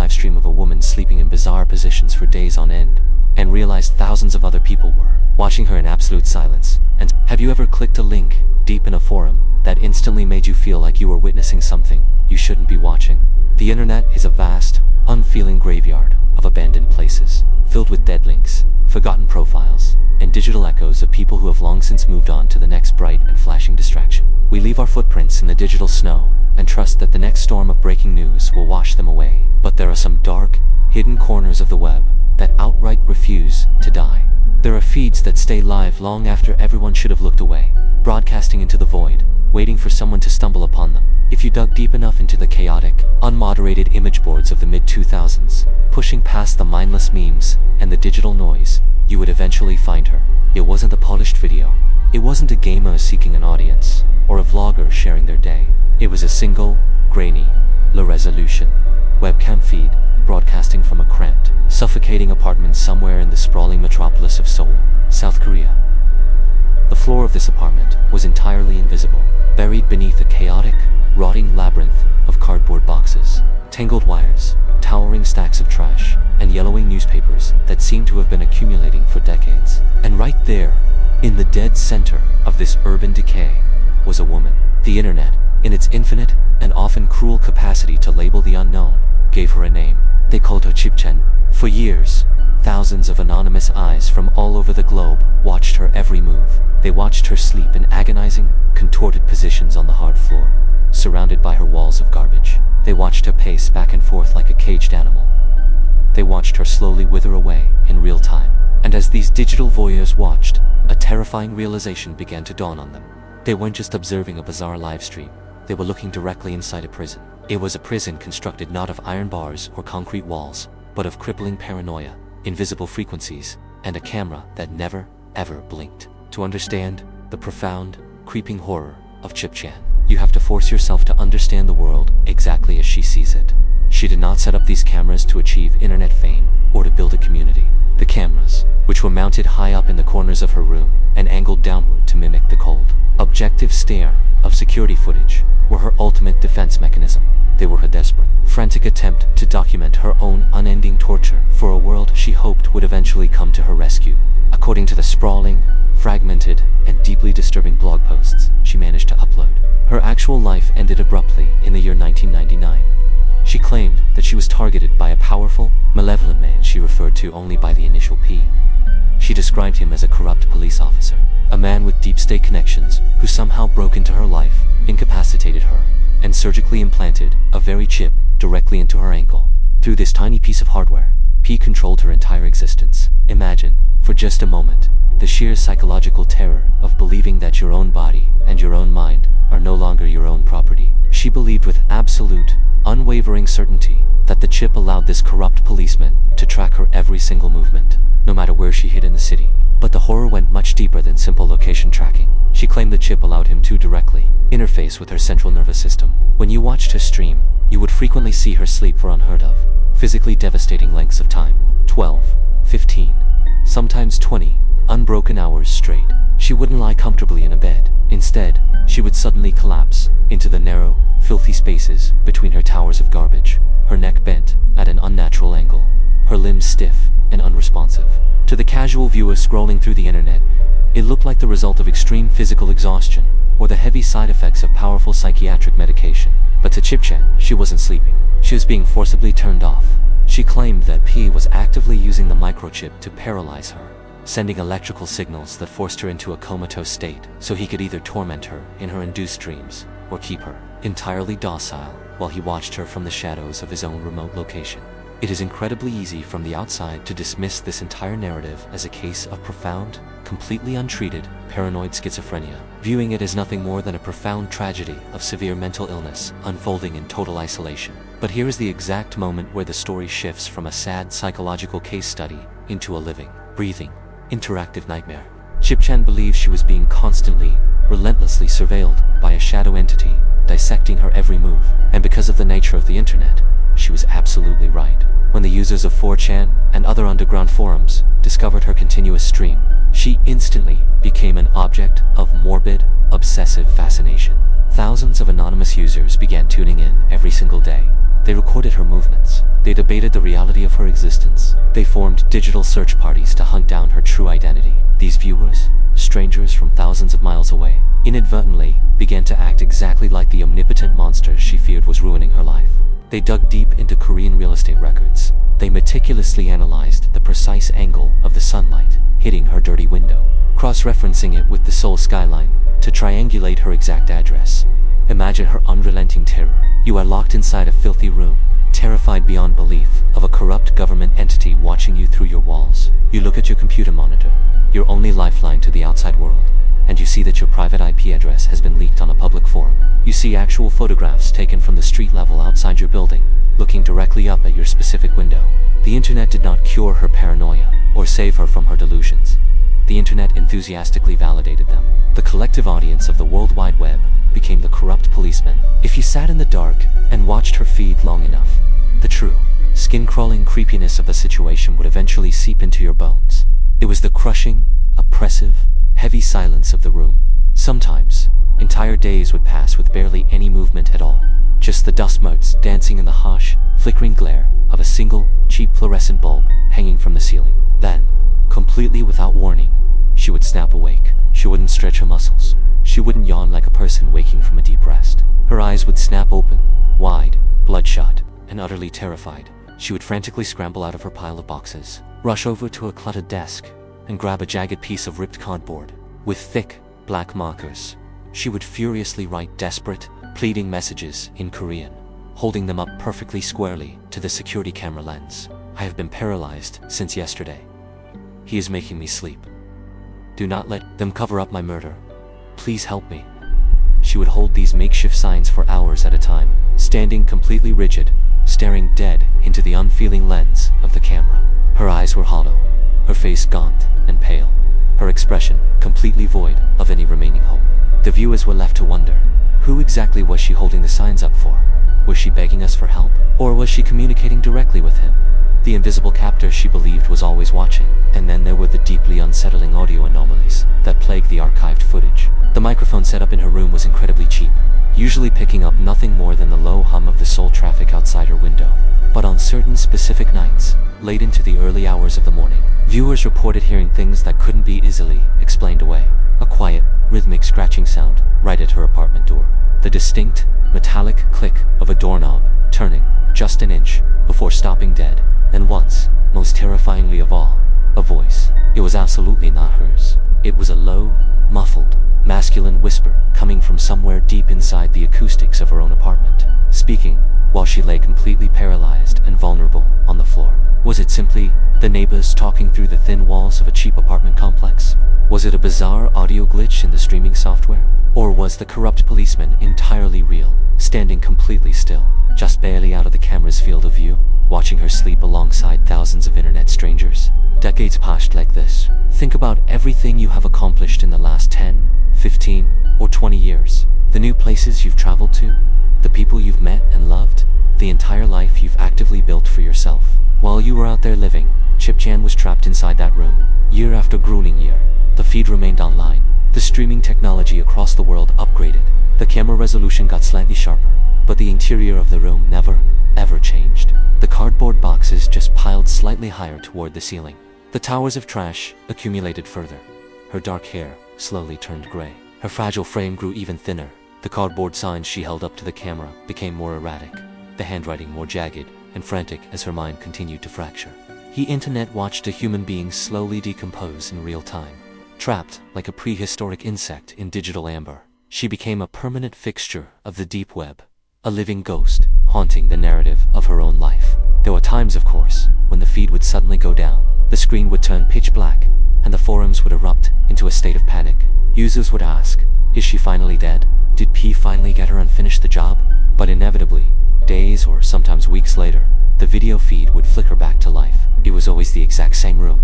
livestream of a woman sleeping in bizarre positions for days on end, and realized thousands of other people were watching her in absolute silence. And have you ever clicked a link deep in a forum that instantly made you feel like you were witnessing something you shouldn't be watching? The internet is a vast, unfeeling graveyard of abandoned places, filled with dead links, forgotten profiles, and digital echoes of people who have long since moved on to the next bright and flashing distraction. We leave our footprints in the digital snow and trust that the next storm of breaking news will wash them away. But there are some dark, hidden corners of the web that outright refuse to die. There are feeds that stay live long after everyone should have looked away, broadcasting into the void, waiting for someone to stumble upon them. If you dug deep enough into the chaotic, unmoderated image boards of the mid-2000s, pushing past the mindless memes and the digital noise, you would eventually find her. It wasn't a polished video. It wasn't a gamer seeking an audience, or a vlogger sharing their day. It was a single, grainy, low-resolution webcam feed broadcasting from a cramped, suffocating apartment somewhere in the sprawling metropolis of Seoul, South Korea. The floor of this apartment was entirely invisible, buried beneath a chaotic, rotting labyrinth of cardboard boxes, tangled wires, towering stacks of trash, and yellowing newspapers that seemed to have been accumulating for decades. And right there, in the dead center of this urban decay, was a woman. The internet, in its infinite and often cruel capacity to label the unknown, gave her a name. They called her Chipchen. For years, thousands of anonymous eyes from all over the globe watched her every move. They watched her sleep in agonizing, contorted positions on the hard floor, surrounded by her walls of garbage. They watched her pace back and forth like a caged animal. They watched her slowly wither away in real time. And as these digital voyeurs watched, a terrifying realization began to dawn on them. They weren't just observing a bizarre live stream. They were looking directly inside a prison. It was a prison constructed not of iron bars or concrete walls, but of crippling paranoia, invisible frequencies, and a camera that never, ever blinked. To understand the profound, creeping horror of Chipchen, you have to force yourself to understand the world exactly as she sees it. She did not set up these cameras to achieve internet fame or to build a community. The cameras, which were mounted high up in the corners of her room and angled downward to mimic the cold, objective stare of security footage, were her ultimate defense mechanism. They were her desperate, frantic attempt to document her own unending torture for a world she hoped would eventually come to her rescue. According to the sprawling, fragmented, and deeply disturbing blog posts she managed to upload, her actual life ended abruptly in the year 1999. She claimed that she was targeted by a powerful, malevolent man she referred to only by the initial P. She described him as a corrupt police officer, a man with deep state connections who somehow broke into her life, incapacitated her, and surgically implanted a very chip directly into her ankle. Through this tiny piece of hardware, P controlled her entire existence. Imagine, for just a moment, the sheer psychological terror of believing that your own body and your own mind are no longer your own property. She believed with absolute, unwavering certainty that the chip allowed this corrupt policeman to track her every single movement, no matter where she hid in the city. But the horror went much deeper than simple location tracking. She claimed the chip allowed him to directly interface with her central nervous system. When you watched her stream, you would frequently see her sleep for unheard of, physically devastating lengths of time. 12, 15, sometimes 20, unbroken hours straight. She wouldn't lie comfortably in a bed. Instead, she would suddenly collapse into the narrow, filthy spaces between her towers of garbage, her neck bent at an unnatural angle, her limbs stiff and unresponsive. To the casual viewer scrolling through the internet, it looked like the result of extreme physical exhaustion or the heavy side effects of powerful psychiatric medication. But to Chipchen, she wasn't sleeping. She was being forcibly turned off. She claimed that P was actively using the microchip to paralyze her, sending electrical signals that forced her into a comatose state so he could either torment her in her induced dreams or keep her entirely docile while he watched her from the shadows of his own remote location. It is incredibly easy from the outside to dismiss this entire narrative as a case of profound, completely untreated, paranoid schizophrenia, viewing it as nothing more than a profound tragedy of severe mental illness unfolding in total isolation. But here is the exact moment where the story shifts from a sad psychological case study into a living, breathing, interactive nightmare. Chipchen believed she was being constantly, relentlessly surveilled by a shadow entity, dissecting her every move. And because of the nature of the internet, she was absolutely right. When the users of 4chan and other underground forums discovered her continuous stream, she instantly became an object of morbid, obsessive fascination. Thousands of anonymous users began tuning in every single day, They recorded her movements. They debated the reality of her existence. They formed digital search parties to hunt down her true identity. These viewers, strangers from thousands of miles away, inadvertently began to act exactly like the omnipotent monster she feared was ruining her life. They dug deep into Korean real estate records. They meticulously analyzed the precise angle of the sunlight hitting her dirty window, cross-referencing it with the Seoul skyline to triangulate her exact address. Imagine her unrelenting terror. You are locked inside a filthy room, terrified beyond belief of a corrupt government entity watching you through your walls. You look at your computer monitor, your only lifeline to the outside world, and you see that your private IP address has been leaked on a public forum. You see actual photographs taken from the street level outside your building, looking directly up at your specific window. The internet did not cure her paranoia or save her from her delusions. The internet enthusiastically validated them. The collective audience of the World Wide Web became the corrupt policeman. If you sat in the dark and watched her feed long enough, the true, skin-crawling creepiness of the situation would eventually seep into your bones. It was the crushing, oppressive, heavy silence of the room. Sometimes, entire days would pass with barely any movement at all. Just the dust motes dancing in the harsh, flickering glare of a single, cheap fluorescent bulb hanging from the ceiling. Then, completely without warning, she would snap awake. She wouldn't stretch her muscles. She wouldn't yawn like a person waking from a deep rest. Her eyes would snap open, wide, bloodshot, and utterly terrified. She would frantically scramble out of her pile of boxes, rush over to a cluttered desk, and grab a jagged piece of ripped cardboard. With thick, black markers, she would furiously write desperate, pleading messages in Korean, holding them up perfectly squarely to the security camera lens. I have been paralyzed since yesterday. He is making me sleep. Do not let them cover up my murder. Please help me. She would hold these makeshift signs for hours at a time, standing completely rigid, staring dead into the unfeeling lens of the camera. Her eyes were hollow, her face gaunt and pale, her expression completely void of any remaining hope. The viewers were left to wonder, who exactly was she holding the signs up for? Was she begging us for help? Or was she communicating directly with him? The invisible captor she believed was always watching. And then there were the deeply unsettling audio anomalies that plagued the archived footage. The microphone set up in her room was incredibly cheap, usually picking up nothing more than the low hum of the Seoul traffic outside her window. But on certain specific nights, late into the early hours of the morning, viewers reported hearing things that couldn't be easily explained away. A quiet, rhythmic scratching sound right at her apartment door. The distinct, metallic click of a doorknob turning just an inch before stopping dead. And once, most terrifyingly of all, a voice. It was absolutely not hers. It was a low, muffled, masculine whisper coming from somewhere deep inside the acoustics of her own apartment, speaking while she lay completely paralyzed and vulnerable on the floor. Was it simply the neighbors talking through the thin walls of a cheap apartment complex? Was it a bizarre audio glitch in the streaming software? Or was the corrupt policeman entirely real, standing completely still, just barely out of the camera's field of view, watching her sleep alongside thousands of internet strangers? Decades passed like this. Think about everything you have accomplished in the last 10, 15, or 20 years. The new places you've traveled to, the people you've met and loved, the entire life you've actively built for yourself. While you were out there living, Chip Chan was trapped inside that room. Year after grueling year, the feed remained online. The streaming technology across the world upgraded. The camera resolution got slightly sharper, but the interior of the room never, ever changed. The cardboard boxes just piled slightly higher toward the ceiling. The towers of trash accumulated further. Her dark hair slowly turned gray. Her fragile frame grew even thinner. The cardboard signs she held up to the camera became more erratic, the handwriting more jagged and frantic as her mind continued to fracture. He internet watched a human being slowly decompose in real time. Trapped like a prehistoric insect in digital amber, she became a permanent fixture of the deep web, a living ghost haunting the narrative of her own life. There were times, of course, when the feed would suddenly go down, the screen would turn pitch black, and the forums would erupt into a state of panic. Users would ask, is she finally dead? Did P finally get her and finish the job? But inevitably, days or sometimes weeks later, the video feed would flicker back to life. It was always the exact same room,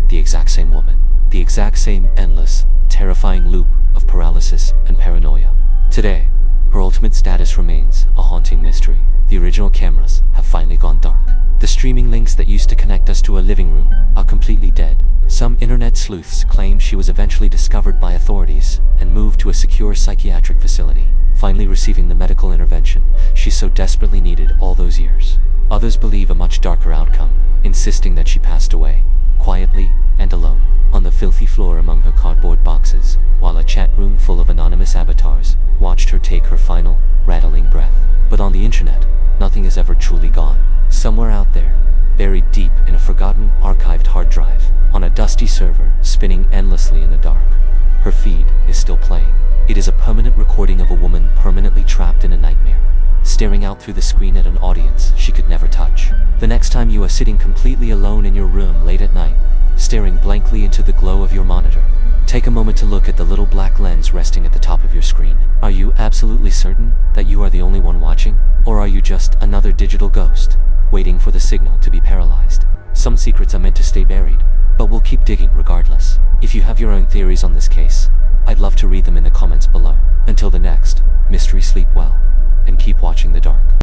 the exact same woman, the exact same endless, terrifying loop of paralysis and paranoia. Today, her ultimate status remains a haunting mystery. The original cameras have finally gone dark. The streaming links that used to connect us to a living room are completely dead. Some internet sleuths claim she was eventually discovered by authorities and moved to a secure psychiatric facility. finally receiving the medical intervention she so desperately needed all those years. Others believe a much darker outcome, insisting that she passed away, quietly and alone, on the filthy floor among her cardboard boxes, while a chat room full of anonymous avatars watched her take her final, rattling breath. But on the internet, nothing is ever truly gone. Somewhere out there, buried deep in a forgotten, archived hard drive, on a dusty server spinning endlessly in the dark, her feed is still playing. It is a permanent recording of a woman permanently trapped in a nightmare, staring out through the screen at an audience she could never touch. The next time you are sitting completely alone in your room late at night, staring blankly into the glow of your monitor, take a moment to look at the little black lens resting at the top of your screen. Are you absolutely certain that you are the only one watching? Or are you just another digital ghost, waiting for the signal to be paralyzed? Some secrets are meant to stay buried, but we'll keep digging regardless. If you have your own theories on this case, I'd love to read them in the comments below. Until the next mystery, sleep well, and keep watching the dark.